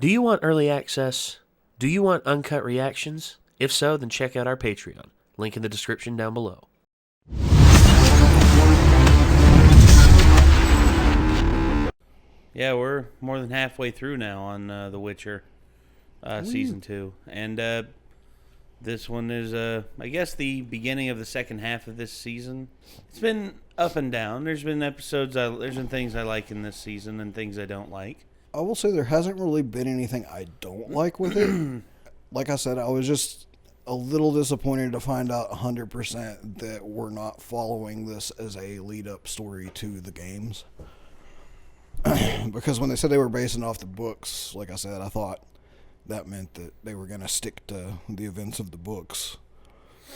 Do you want early access? Do you want uncut reactions? If so, then check out our Patreon. Link in the description down below. Yeah, we're more than halfway through now on The Witcher Season 2. And this one is, I guess, the beginning of the second half of this season. It's been up and down. There's been episodes, there's been things I like in this season and things I don't like. I will say there hasn't really been anything I don't like with it. Like I said, I was just a little disappointed to find out 100% that we're not following this as a lead-up story to the games. Because when they said they were basing off the books, like I said, I thought that meant that they were going to stick to the events of the books.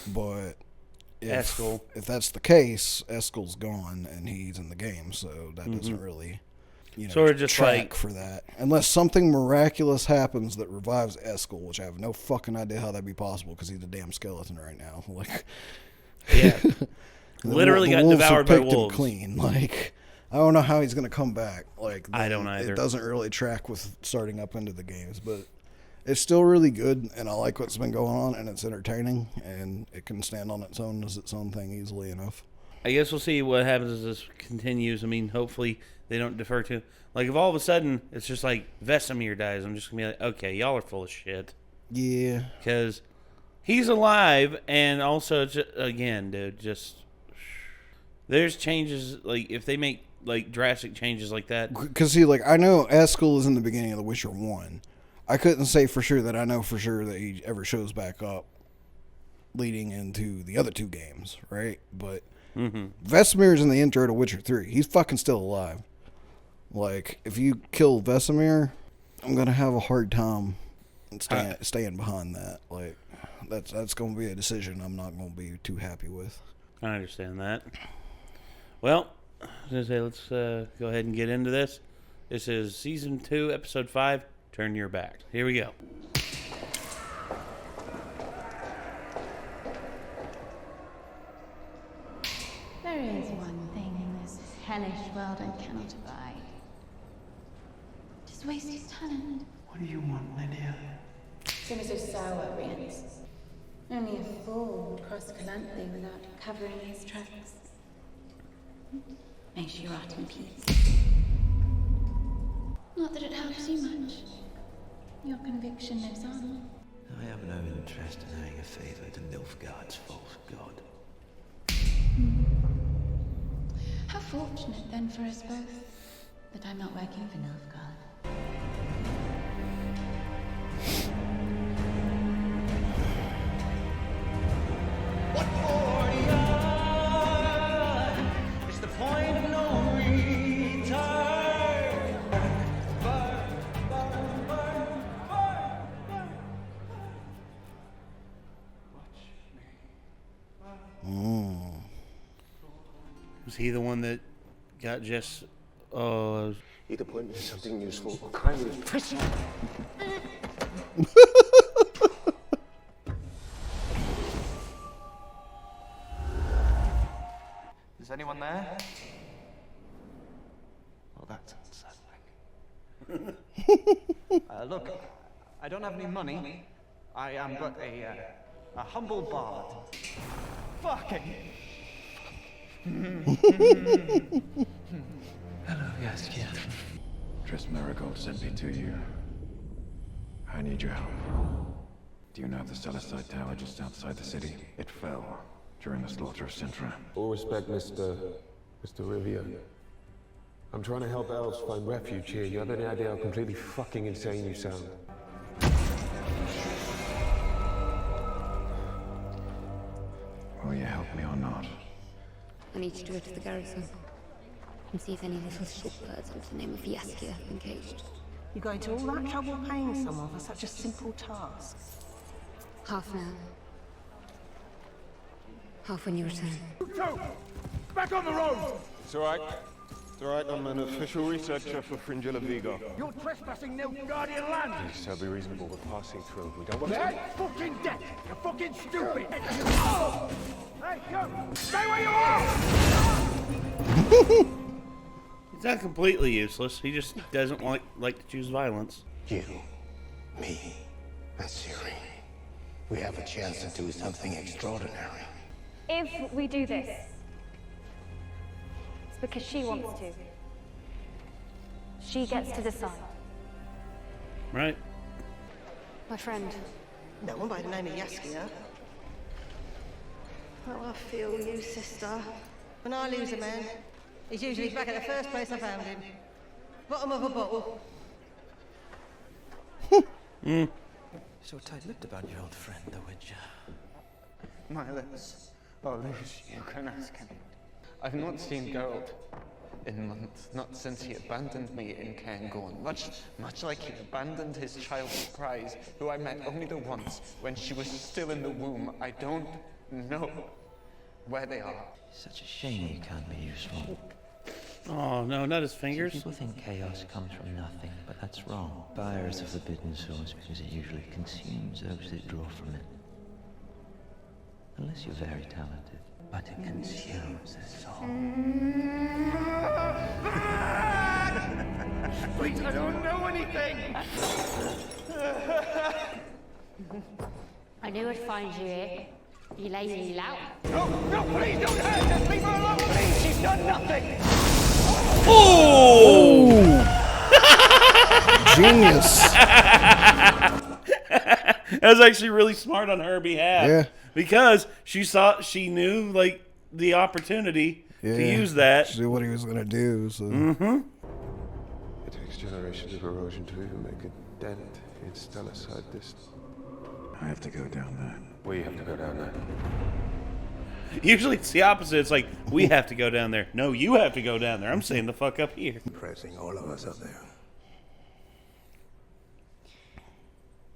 But if that's the case, Eskel's gone and he's in the game, so that doesn't really, sort of just track like for that. Unless something miraculous happens that revives Eskel, which I have no fucking idea how that'd be possible because he's a damn skeleton right now. Like, yeah, literally got devoured by wolves. Clean, like. I don't know how he's going to come back. Like, I don't either. It doesn't really track with starting up into the games, but it's still really good, and I like what's been going on, and it's entertaining, and it can stand on its own as its own thing easily enough. I guess we'll see what happens as this continues. I mean, hopefully they don't defer to... Like, if all of a sudden it's just like Vesemir dies, I'm just going to be like, okay, y'all are full of shit. Yeah. Because he's alive, and also, again, dude, just... There's changes, like, if they make... like drastic changes like that. Because see, like, I know Eskel is in the beginning of The Witcher 1. I couldn't say for sure that I know for sure that he ever shows back up leading into the other two games, right? But Vesemir's in the intro to Witcher 3. He's fucking still alive. Like, if you kill Vesemir, I'm gonna have a hard time staying behind that. Like, that's gonna be a decision I'm not gonna be too happy with. I understand that. Well, I was going to say, let's go ahead and get into this. This is Season 2, Episode 5, Turn Your Back. Here we go. There is one thing in this hellish world I cannot abide. Just wasted talent. What do you want, Lydia? Some are so sour, Rience. Only a fool would cross Calanthe without covering his tracks. May she rot in peace. Not that it helps you much. Your conviction lives on. I have no interest in owing a favour to Nilfgaard's false god. How fortunate then for us both that I'm not working for Nilfgaard. What for is the point of no return. Was he the one that got Jess... Either point me to something useful or kindly prison. Is anyone there? Well, that's unsettling. Look, I don't have any money. I am but a humble bard. Fucking. Hello, Yaskia. Trist Marigold sent me to you. I need your help. Do you know the Celestite Tower just outside the city? It fell during the slaughter of Sintra. All respect, Mr. Rivera. I'm trying to help elves find refuge here. You have any idea how completely fucking insane you sound? Will you help me or not? I need you to go to the garrison and see if any little shitbirds under the name of Yaskia have been caged. You go to all that trouble paying someone for such a simple task? Half now. Half when you return. Back on the road! It's all right. It's all right. I'm an official researcher for Fringilla Vigo. You're trespassing Nilfgaardian land! Please, be reasonable. We're passing through. We don't want They're to... fucking dead! You're fucking stupid! Hey, you! Stay where you are! He's not completely useless. He just doesn't like to choose violence. You Me and Ciri, we have a chance to do something extraordinary. If we do this, it's because she wants to. She gets to decide. Right. My friend. No one by the name of Yaskia. Oh, I feel you, sister. When I lose a man, he's usually back at the first place I found him. Bottom of a bottle. So tight-lipped about your old friend, the Witcher. My lips. Oh, Liz, you can ask him. I've not seen Geralt in months, not since he abandoned me in Cairngorm. Much like he abandoned his child's prize, who I met only the once when she was still in the womb. I don't know where they are. Such a shame you can't be useful. Oh, no, not his fingers. People think chaos comes from nothing, but that's wrong. Fire is a forbidden source because it usually consumes those that draw from it. Unless you're very talented. But it consumes the soul. Please, I don't know anything! I knew I'd find you here. You lazy lout. No, no, please don't hurt her! Leave her alone, please! She's done nothing! Oh! Genius. That was actually really smart on her behalf. Yeah. Because she knew like the opportunity to use that. She knew what he was gonna do. So. It takes generations of erosion to even make a dent in stellar-side distance. I have to go down there. We have to go down there. Usually it's the opposite. It's like, we have to go down there. No, you have to go down there. I'm staying the fuck up here. Pressing all of us up there.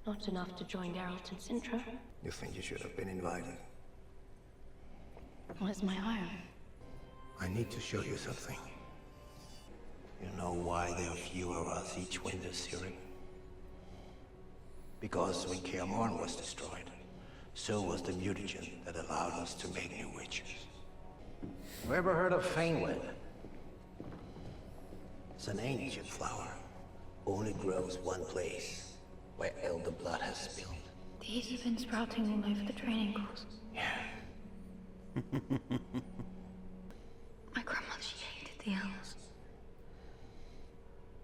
Not enough to join Geralt and Sintra. You think you should have been invited? Where's my iron? I need to show you something. You know why there are fewer of us each winter, Ciri? Because when Kaer Morhen was destroyed, so was the mutagen that allowed us to make new witches. You ever heard of Fanewood? It's an ancient flower. Only grows one place, where elder blood has spilled. These have been sprouting all over the training course. Yeah. My grandmother, she hated the elves.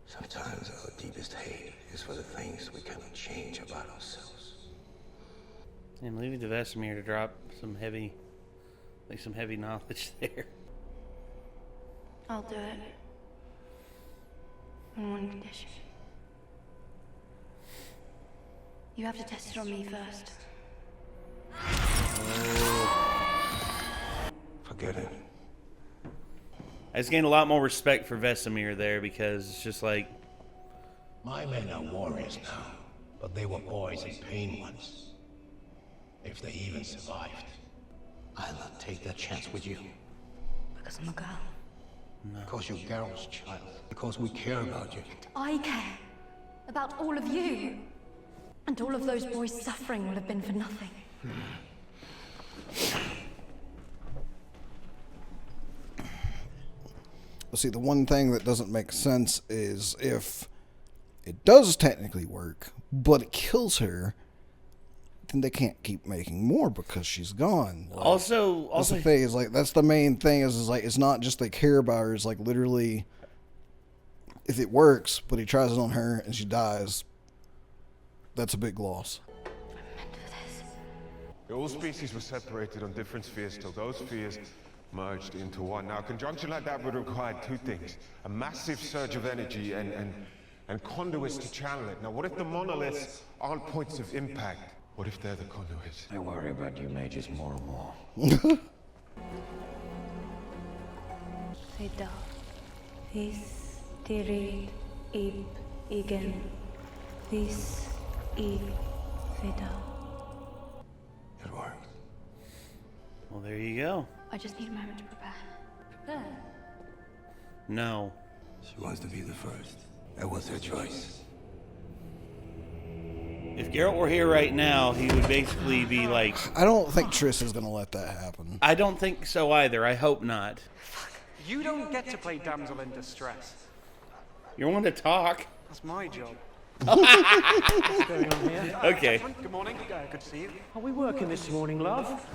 Sometimes our deepest hate is for the things we cannot change about ourselves. And leaving to Vesemir to drop some heavy knowledge there. I'll do it. On one condition. You have to test it on me first. Forget it. I just gained a lot more respect for Vesemir there because it's just like... My men are warriors now, but they were boys in pain once. If they even survived. I'll not take that chance with you. Because I'm a girl. No. Because you're Geralt's child. Because we care about you. I care about all of you. And all of those boys' suffering will have been for nothing. See, the one thing that doesn't make sense is if it does technically work, but it kills her, then they can't keep making more because she's gone. Like, also, that's the thing. Is like that's the main thing. Is like it's not just they care about her. It's like literally, if it works, but he tries it on her and she dies, that's a big loss. All species were separated on different spheres till those spheres merged into one. Now, a conjunction like that would require two things. A massive surge of energy and conduits to channel it. Now, what if the monoliths aren't points of impact? What if they're the conduits? I worry about you mages more and more. Feda. Vis tirid ib igen. Vis ib Feda. It worked. Well, there you go. I just need a moment to prepare. Prepare? No. She wants to be the first. That was her choice. If Geralt were here right now, he would basically be like... I don't think Triss is going to let that happen. I don't think so either. I hope not. You don't get to play damsel in distress. You're one to talk. That's my job. What's going on here? Okay. Good morning. Good to see you. Are we working this morning, love?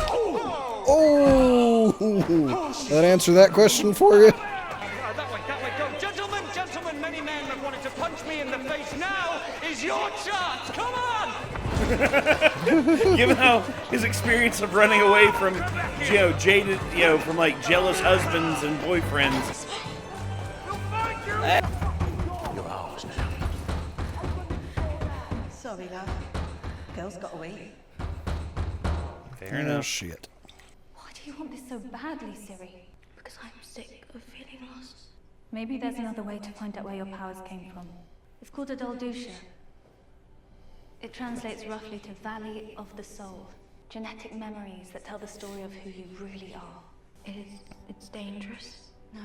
Oh! That answer that question for you? That way, go. Gentlemen, many men have wanted to punch me in the face. Now is your chance. Come on! Given how his experience of running away from, jaded, from like jealous husbands and boyfriends. You're ours now. Sorry, love. Girls got away. Fair enough. Shit. Why do you want this so badly, Ciri? Because I'm sick of feeling lost. Maybe there's another way to find out where your powers came from. It's called Udulutch. It translates roughly to Valley of the Soul. Genetic memories that tell the story of who you really are. It's dangerous? No,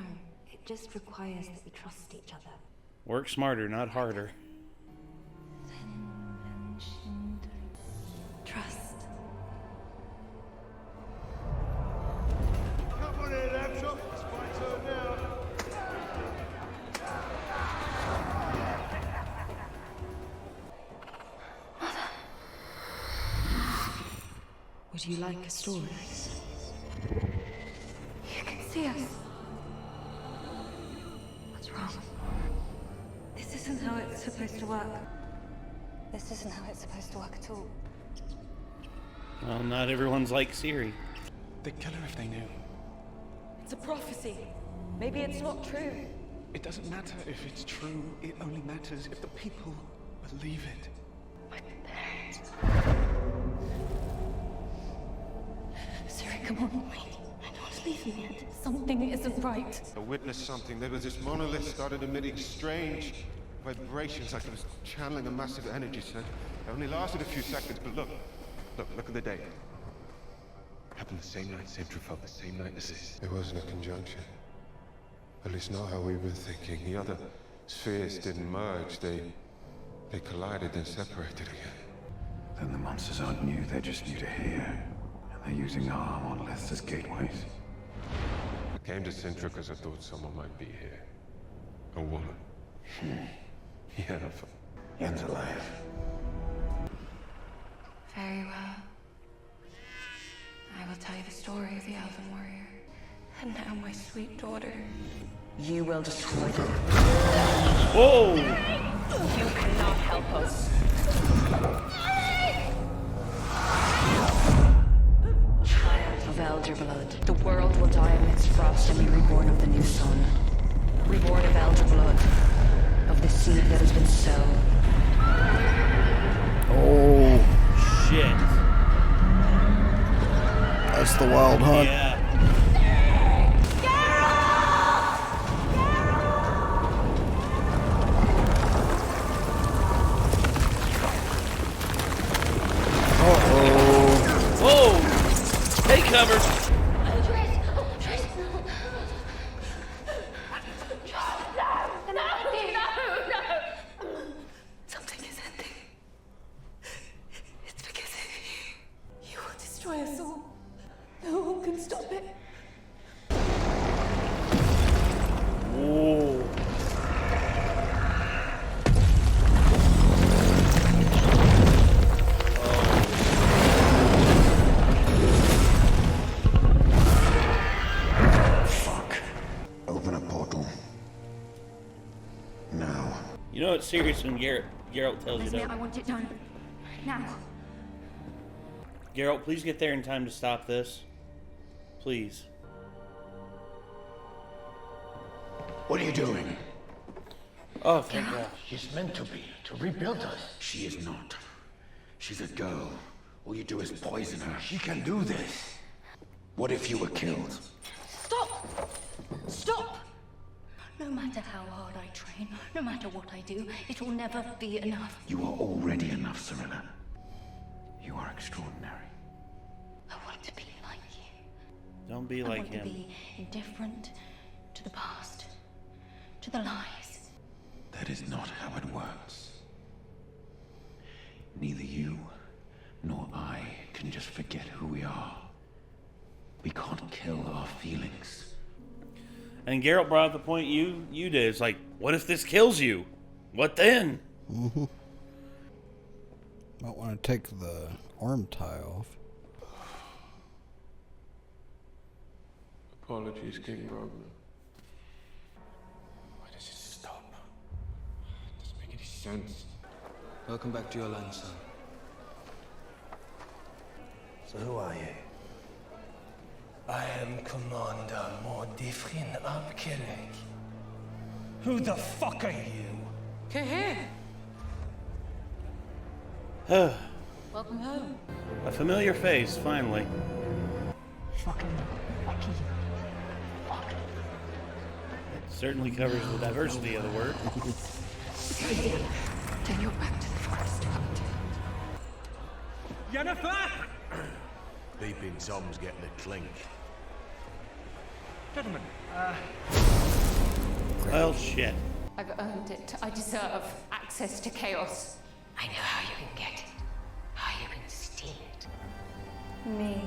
it just requires that we trust each other. Work smarter, not harder. Trust. Would you like a story? You can see us. What's wrong? This isn't how it's supposed to work. This isn't how it's supposed to work at all. Well, not everyone's like Ciri. They'd kill her if they knew. It's a prophecy. Maybe it's not true. It doesn't matter if it's true. It only matters if the people believe it. Ciri, come on, wait. I don't want to leave him yet. Something isn't right. I witnessed something. There was this monolith started emitting strange vibrations like it was channeling a massive energy set. It only lasted a few seconds, but look at the date. Happened the same night Sentry felt, the same night as this. It wasn't a conjunction. At least not how we were thinking. The other spheres didn't merge. They collided and separated again. Then the monsters aren't new, they're just new to here. And they're using our monoliths as gateways. I came to Sintra because I thought someone might be here. A woman. Yennefer. Yen's alive. Very well. I will tell you the story of the Elven Warrior. And now my sweet daughter. You will destroy them. Whoa! You cannot help us. Child of Elder Blood, the world will die amidst frost and be reborn of the new sun. Reborn of Elder Blood, of the seed that has been sown. Oh, shit. That's the Wild Hunt. Yeah. Whoa! Take cover! Something is ending. It's because of you. You will destroy us all. No one can stop it. Whoa. Open a portal. Now. You know it's serious when Geralt tells you Isn't it? that. I want it done. Now. Geralt, please get there in time to stop this. Please. What are you doing? Oh, thank God. She's meant to be, to rebuild us. She is not. She's a girl. All you do is poison her. She can do this. What if you were killed? Stop! Stop! No matter how hard I train, no matter what I do, it will never be enough. You are already enough, Cirilla. You are extraordinary. I want to be like you. Don't be I like want him. to be indifferent to the past, to the lies. That is not how it works. Neither you nor I can just forget who we are. We can't kill our feelings. And Geralt brought up the point you did. It's like, what if this kills you? What then? Mm-hmm. Might want to take the arm tie off. Apologies, King Brogman. Why does it stop? It doesn't make any sense. Welcome back to your land, son. So who are you? I am Commander Mordifrin Abkelek. Who the fuck are you? Welcome home. A familiar face, finally. Fucking lucky. Fuck. It certainly covers the diversity of the word. Turn your back to the forest. Jennifer! Beeping Tom's getting a clink. Gentlemen, Well, shit. I've earned it. I deserve access to chaos. I know how you can get it. How you can steal it. Me.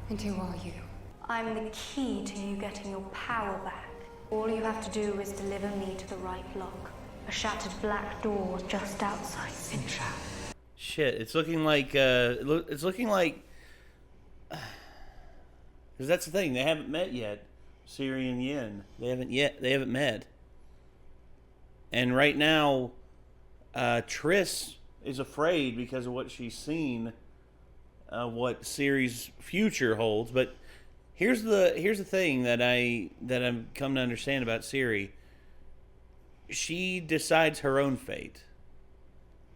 And who are you? I'm the key to you getting your power back. All you have to do is deliver me to the right lock. A shattered black door just outside Sintra. Shit, it's looking like, it's looking like, because that's the thing, they haven't met yet, Ciri and Yen. They haven't met. And right now, Triss is afraid because of what she's seen, what Ciri's future holds. But here's the thing that I've come to understand about Ciri. She decides her own fate.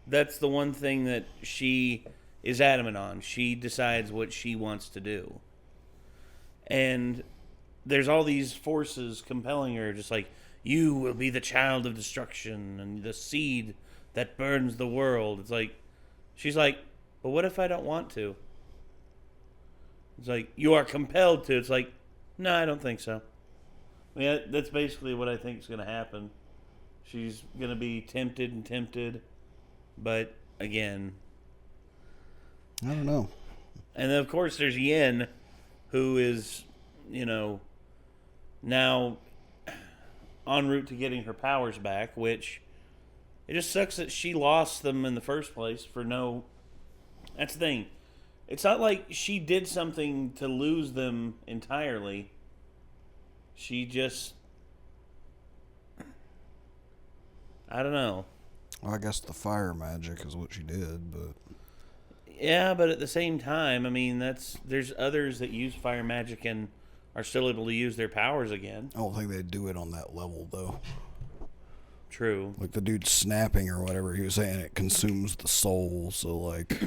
That's the one thing that she is adamant on. She decides what she wants to do. And there's all these forces compelling her, just like, you will be the child of destruction and the seed that burns the world. It's like, she's like, but what if I don't want to? It's like, you are compelled to. It's like, no, I don't think so. Yeah, that's basically what I think is going to happen. She's going to be tempted, but again, I don't know. And then, of course, there's Yen, who is, now en route to getting her powers back, which it just sucks that she lost them in the first place for no... That's the thing. It's not like she did something to lose them entirely. She just... I don't know. Well, I guess the fire magic is what she did, but... Yeah, but at the same time, I mean, there's others that use fire magic and are still able to use their powers again. I don't think they'd do it on that level, though. True. Like the dude snapping or whatever, he was saying it consumes the soul, so like...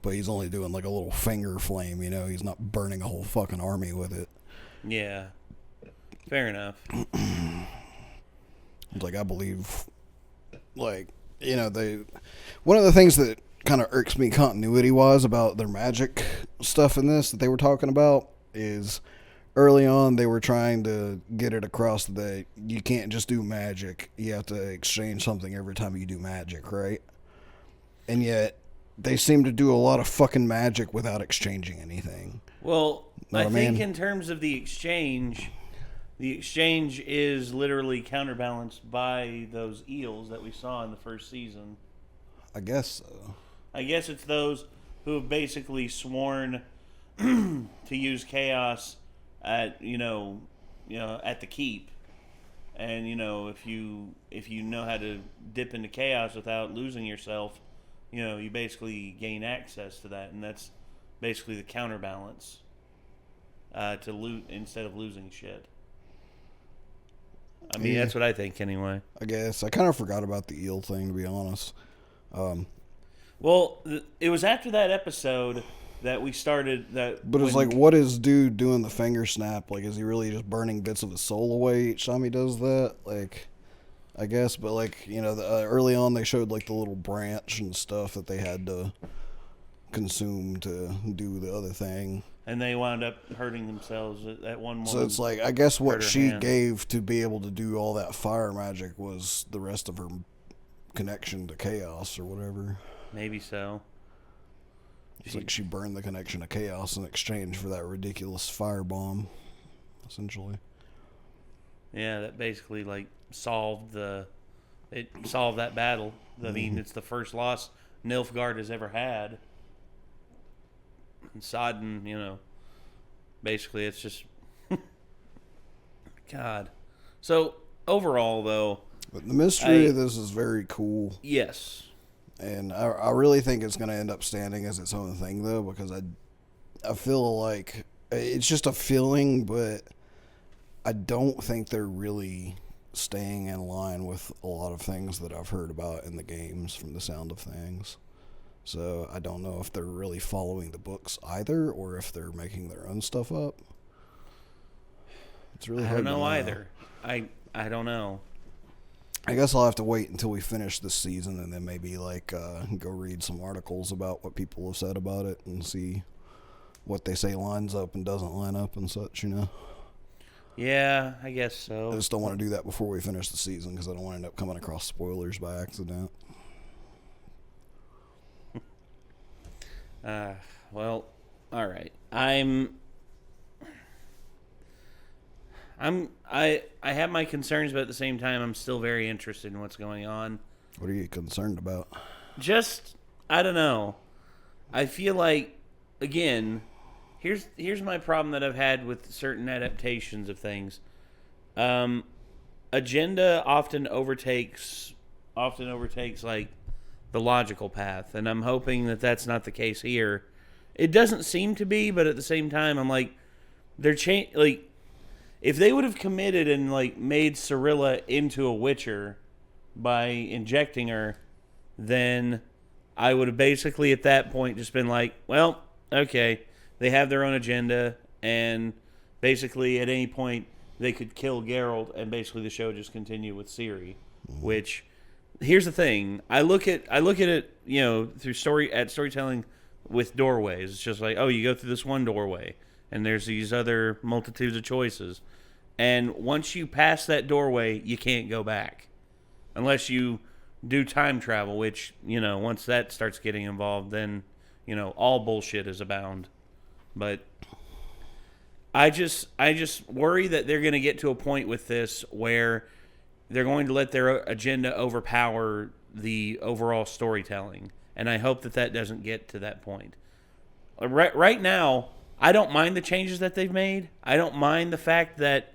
but he's only doing like a little finger flame, He's not burning a whole fucking army with it. Yeah. Fair enough. It's like, I believe... Like, they... One of the things that kind of irks me continuity-wise about their magic stuff in this that they were talking about is early on they were trying to get it across that you can't just do magic. You have to exchange something every time you do magic, right? And yet they seem to do a lot of fucking magic without exchanging anything. Well, I think in terms of the exchange is literally counterbalanced by those eels that we saw in the first season. I guess so. I guess it's those who have basically sworn to use chaos at at the keep, and if you know how to dip into chaos without losing yourself, you basically gain access to that, and that's basically the counterbalance to loot instead of losing shit. I mean, that's what I think anyway. I guess I kind of forgot about the eel thing, to be honest. Well, it was after that episode that we started that. But it's like, what is dude doing the finger snap? Like, is he really just burning bits of his soul away each time he does that? Like, I guess, but like, early on they showed like the little branch and stuff that they had to consume to do the other thing. And they wound up hurting themselves at one moment. So it's like, I guess what she gave to be able to do all that fire magic was the rest of her connection to chaos or whatever. Maybe so. It's like she burned the connection to chaos in exchange for that ridiculous firebomb, essentially. Yeah, that basically like solved that battle. I mean, it's the first loss Nilfgaard has ever had. And Sodden, basically it's just God. So overall, though, but the mystery of this is very cool. Yes, and I really think it's going to end up standing as its own thing, though, because I feel like it's just a feeling, but I don't think they're really staying in line with a lot of things that I've heard about in the games from the sound of things. So I don't know if they're really following the books either, or if they're making their own stuff up. It's really hard to know either. I don't know. I guess I'll have to wait until we finish this season and then maybe go read some articles about what people have said about it and see what they say lines up and doesn't line up and such, Yeah, I guess so. I just don't want to do that before we finish the season because I don't want to end up coming across spoilers by accident. Well, all right. I have my concerns, but at the same time, I'm still very interested in what's going on. What are you concerned about? Just, I don't know. I feel like, again, here's my problem that I've had with certain adaptations of things. Agenda often overtakes like the logical path, and I'm hoping that that's not the case here. It doesn't seem to be, but at the same time, I'm like, if they would have committed and made Cirilla into a Witcher by injecting her, then I would have basically at that point just been like, well, okay, they have their own agenda, and basically at any point they could kill Geralt, and basically the show just continue with Ciri. Which, here's the thing, I look at it, through storytelling with doorways. It's just like, oh, you go through this one doorway, and there's these other multitudes of choices. And once you pass that doorway, you can't go back. Unless you do time travel, which, once that starts getting involved, then, all bullshit is abound. But I just worry that they're going to get to a point with this where they're going to let their agenda overpower the overall storytelling. And I hope that doesn't get to that point. Right now, I don't mind the changes that they've made. I don't mind the fact that,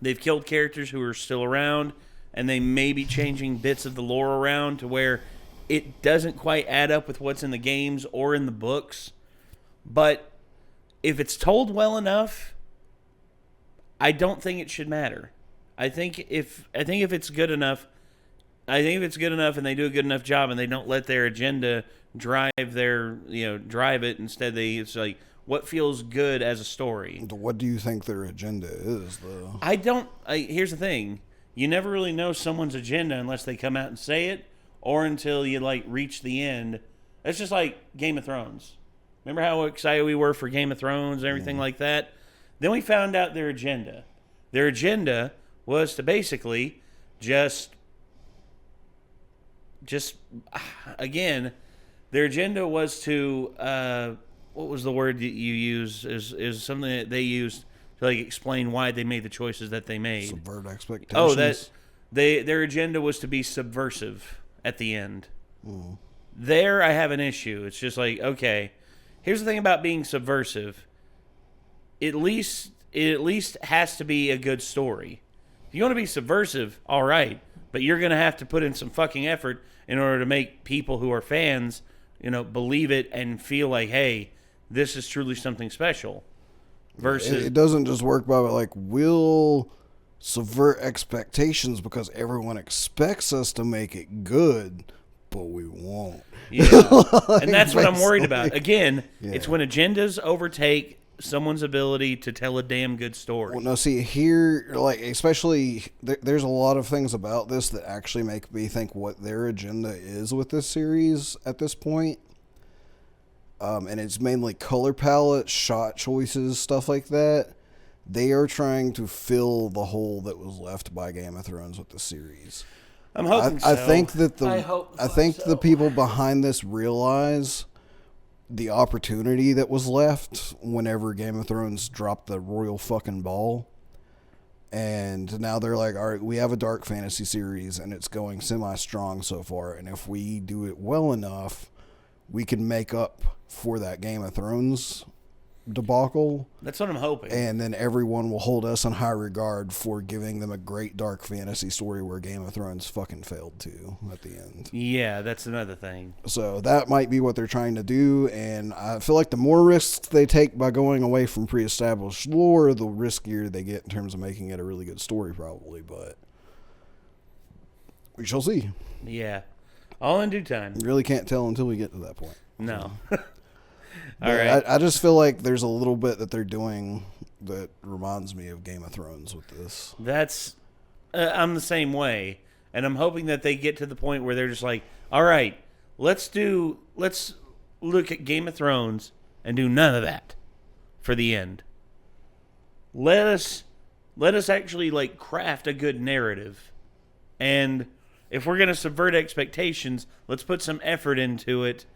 they've killed characters who are still around, and they may be changing bits of the lore around to where it doesn't quite add up with what's in the games or in the books. But if it's told well enough, I don't think it should matter. I think if it's good enough, and they do a good enough job, and they don't let their agenda drive it. Instead, it's like, what feels good as a story. What do you think their agenda is, though? Here's the thing. You never really know someone's agenda unless they come out and say it, or until you reach the end. It's just like Game of Thrones. Remember how excited we were for Game of Thrones and everything like that? Then we found out their agenda. Their agenda was to basically just again, their agenda was to what was the word that you use? Is something that they used to explain why they made the choices that they made. Subvert expectations. Oh, their agenda was to be subversive at the end. There, I have an issue. It's just like, okay, here's the thing about being subversive. It at least has to be a good story. If you want to be subversive, all right, but you're going to have to put in some fucking effort in order to make people who are fans, believe it and feel like, hey, this is truly something special. Versus, it doesn't just work by we'll subvert expectations because everyone expects us to make it good, but we won't. Yeah, and that's what I'm worried about. Again, it's when agendas overtake someone's ability to tell a damn good story. Well, no, see, here, especially, there's a lot of things about this that actually make me think what their agenda is with this series at this point. And it's mainly color palette, shot choices, stuff like that. They are trying to fill the hole that was left by Game of Thrones with the series. I'm hoping so. I think that the people behind this realize the opportunity that was left whenever Game of Thrones dropped the royal fucking ball. And now they're like, all right, we have a dark fantasy series and it's going semi-strong so far. And if we do it well enough, we can make up for that Game of Thrones debacle. That's what I'm hoping. And then everyone will hold us in high regard for giving them a great dark fantasy story where Game of Thrones fucking failed to at the end. Yeah, that's another thing. So that might be what they're trying to do, and I feel like the more risks they take by going away from pre-established lore, the riskier they get in terms of making it a really good story, probably, but we shall see. Yeah. All in due time. You really can't tell until we get to that point. No. All right. I just feel like there's a little bit that they're doing that reminds me of Game of Thrones with this. That's I'm the same way, and I'm hoping that they get to the point where they're just like, all right, let's look at Game of Thrones and do none of that for the end. Let us actually like craft a good narrative, and if we're gonna subvert expectations, let's put some effort into it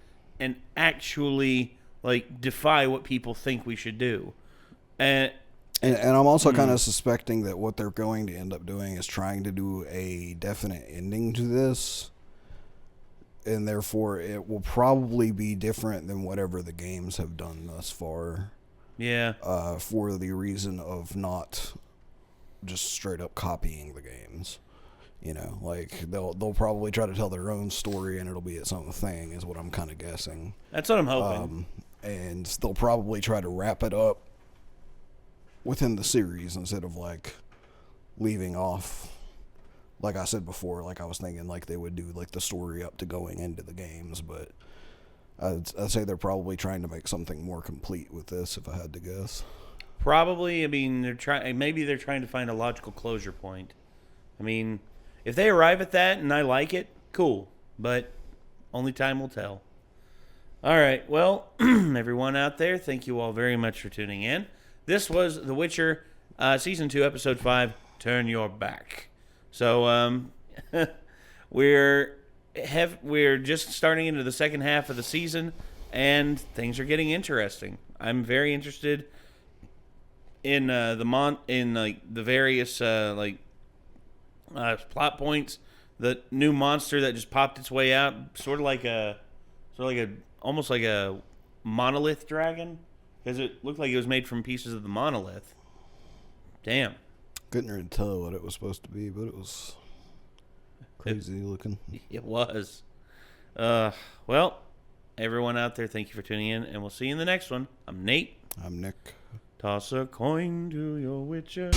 and actually like defy what people think we should do. And I'm also kind of suspecting that what they're going to end up doing is trying to do a definite ending to this, and therefore it will probably be different than whatever the games have done thus far. Yeah. For the reason of not just straight up copying the games. You know, like they'll probably try to tell their own story, and it'll be its own thing, is what I'm kind of guessing. That's what I'm hoping. And they'll probably try to wrap it up within the series instead of like leaving off. Like I said before, like I was thinking like they would do like the story up to going into the games, but I'd say they're probably trying to make something more complete with this, if I had to guess. Probably. I mean, maybe they're trying to find a logical closure point. I mean, if they arrive at that and I like it, cool. But only time will tell. All right. Well, everyone out there, thank you all very much for tuning in. This was The Witcher, Season 2, Episode 5, Turn Your Back. So we're just starting into the second half of the season, and things are getting interesting. I'm very interested in the various plot points. The new monster that just popped its way out, almost like a monolith dragon, because it looked like it was made from pieces of the monolith. Damn. Couldn't really tell what it was supposed to be, but it was crazy looking. It was. Well, everyone out there, thank you for tuning in, and we'll see you in the next one. I'm Nate. I'm Nick. Toss a coin to your witcher.